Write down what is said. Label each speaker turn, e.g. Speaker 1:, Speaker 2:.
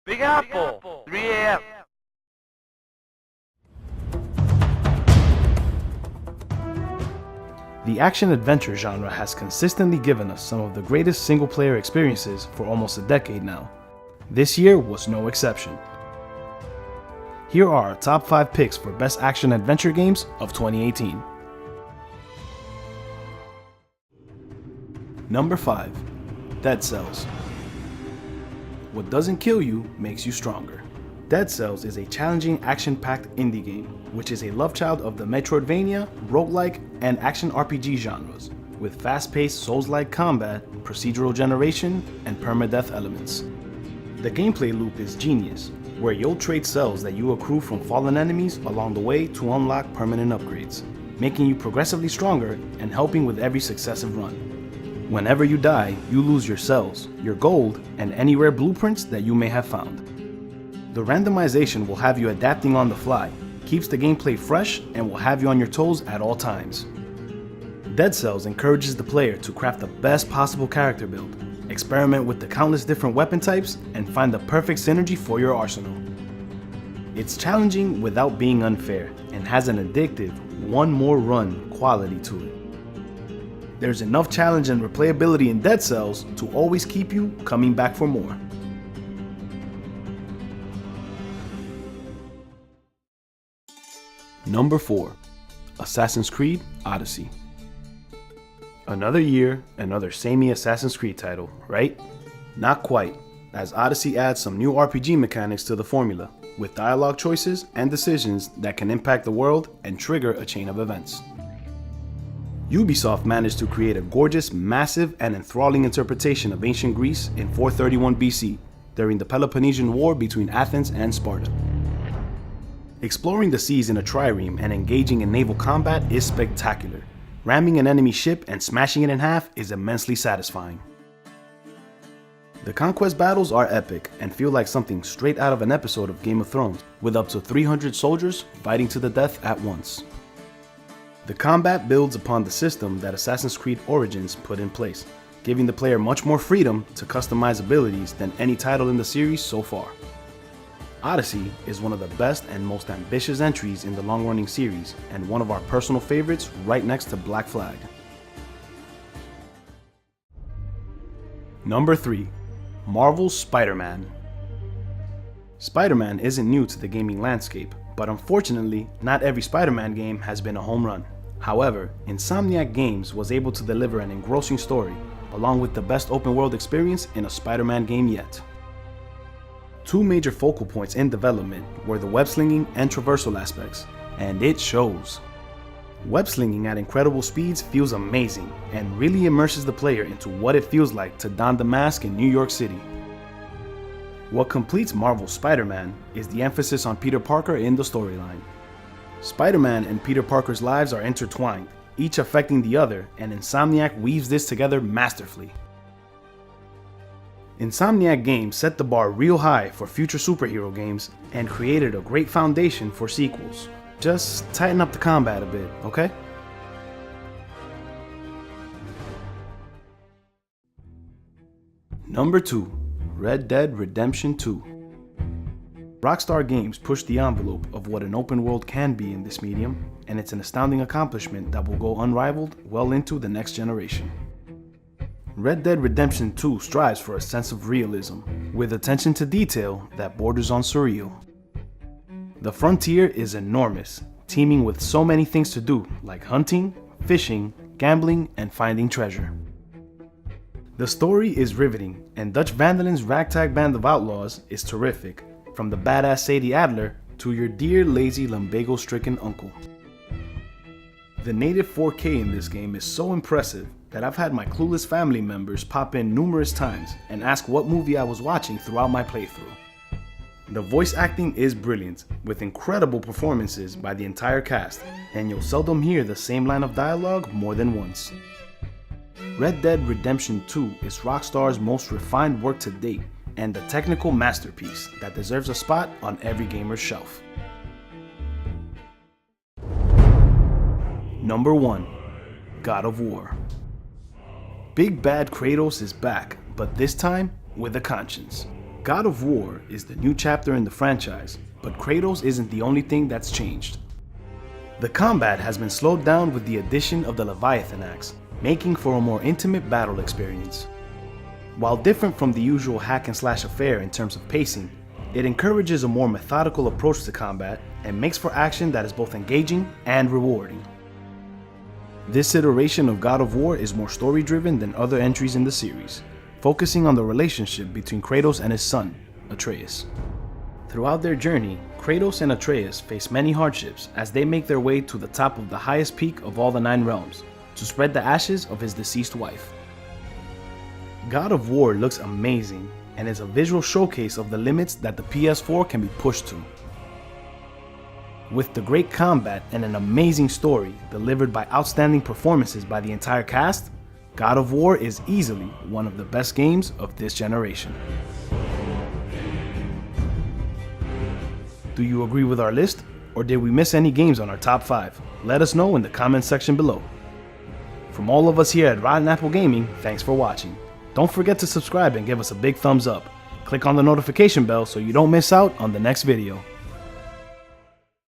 Speaker 1: Big Apple, 3 a.m.
Speaker 2: The action-adventure genre has consistently given us some of the greatest single-player experiences for almost a decade now. This year was no exception. Here are our top 5 picks for best action-adventure games of 2018. Number 5. Dead Cells. What doesn't kill you makes you stronger. Dead Cells is a challenging action-packed indie game, which is a love child of the Metroidvania, roguelike, and action RPG genres, with fast-paced Souls-like combat, procedural generation, and permadeath elements. The gameplay loop is genius, where you'll trade cells that you accrue from fallen enemies along the way to unlock permanent upgrades, making you progressively stronger and helping with every successive run. Whenever you die, you lose your cells, your gold, and any rare blueprints that you may have found. The randomization will have you adapting on the fly, keeps the gameplay fresh, and will have you on your toes at all times. Dead Cells encourages the player to craft the best possible character build, experiment with the countless different weapon types, and find the perfect synergy for your arsenal. It's challenging without being unfair, and has an addictive, one more run quality to it. There's enough challenge and replayability in Dead Cells to always keep you coming back for more. Number 4. Assassin's Creed Odyssey. Another year, another samey Assassin's Creed title, right? Not quite, as Odyssey adds some new RPG mechanics to the formula, with dialogue choices and decisions that can impact the world and trigger a chain of events. Ubisoft managed to create a gorgeous, massive, and enthralling interpretation of ancient Greece in 431 BC, during the Peloponnesian War between Athens and Sparta. Exploring the seas in a trireme and engaging in naval combat is spectacular. Ramming an enemy ship and smashing it in half is immensely satisfying. The conquest battles are epic and feel like something straight out of an episode of Game of Thrones, with up to 300 soldiers fighting to the death at once. The combat builds upon the system that Assassin's Creed Origins put in place, giving the player much more freedom to customize abilities than any title in the series so far. Odyssey is one of the best and most ambitious entries in the long-running series, and one of our personal favorites right next to Black Flag. Number 3. Marvel's Spider-Man. Spider-Man isn't new to the gaming landscape, but unfortunately, not every Spider-Man game has been a home run. However, Insomniac Games was able to deliver an engrossing story, along with the best open-world experience in a Spider-Man game yet. Two major focal points in development were the web-slinging and traversal aspects, and it shows. Web-slinging at incredible speeds feels amazing, and really immerses the player into what it feels like to don the mask in New York City. What completes Marvel's Spider-Man is the emphasis on Peter Parker in the storyline. Spider-Man and Peter Parker's lives are intertwined, each affecting the other, and Insomniac weaves this together masterfully. Insomniac Games set the bar real high for future superhero games and created a great foundation for sequels. Just tighten up the combat a bit, okay? Number 2. Red Dead Redemption 2. Rockstar Games pushed the envelope of what an open world can be in this medium, and it's an astounding accomplishment that will go unrivaled well into the next generation. Red Dead Redemption 2 strives for a sense of realism, with attention to detail that borders on surreal. The frontier is enormous, teeming with so many things to do, like hunting, fishing, gambling, and finding treasure. The story is riveting, and Dutch Van der Linde's ragtag band of outlaws is terrific, from the badass Sadie Adler to your dear lazy lumbago-stricken uncle. The native 4K in this game is so impressive that I've had my clueless family members pop in numerous times and ask what movie I was watching throughout my playthrough. The voice acting is brilliant, with incredible performances by the entire cast, and you'll seldom hear the same line of dialogue more than once. Red Dead Redemption 2 is Rockstar's most refined work to date, and a technical masterpiece that deserves a spot on every gamer's shelf. Number 1. God of War. Big Bad Kratos is back, but this time with a conscience. God of War is the new chapter in the franchise, but Kratos isn't the only thing that's changed. The combat has been slowed down with the addition of the Leviathan axe, making for a more intimate battle experience. While different from the usual hack and slash affair in terms of pacing, it encourages a more methodical approach to combat and makes for action that is both engaging and rewarding. This iteration of God of War is more story-driven than other entries in the series, focusing on the relationship between Kratos and his son, Atreus. Throughout their journey, Kratos and Atreus face many hardships as they make their way to the top of the highest peak of all the 9 realms, to spread the ashes of his deceased wife. God of War looks amazing and is a visual showcase of the limits that the PS4 can be pushed to. With the great combat and an amazing story delivered by outstanding performances by the entire cast, God of War is easily one of the best games of this generation. Do you agree with our list, or did we miss any games on our top 5? Let us know in the comments section below. From all of us here at Rotten Apple Gaming, thanks for watching. Don't forget to subscribe and give us a big thumbs up. Click on the notification bell so you don't miss out on the next video.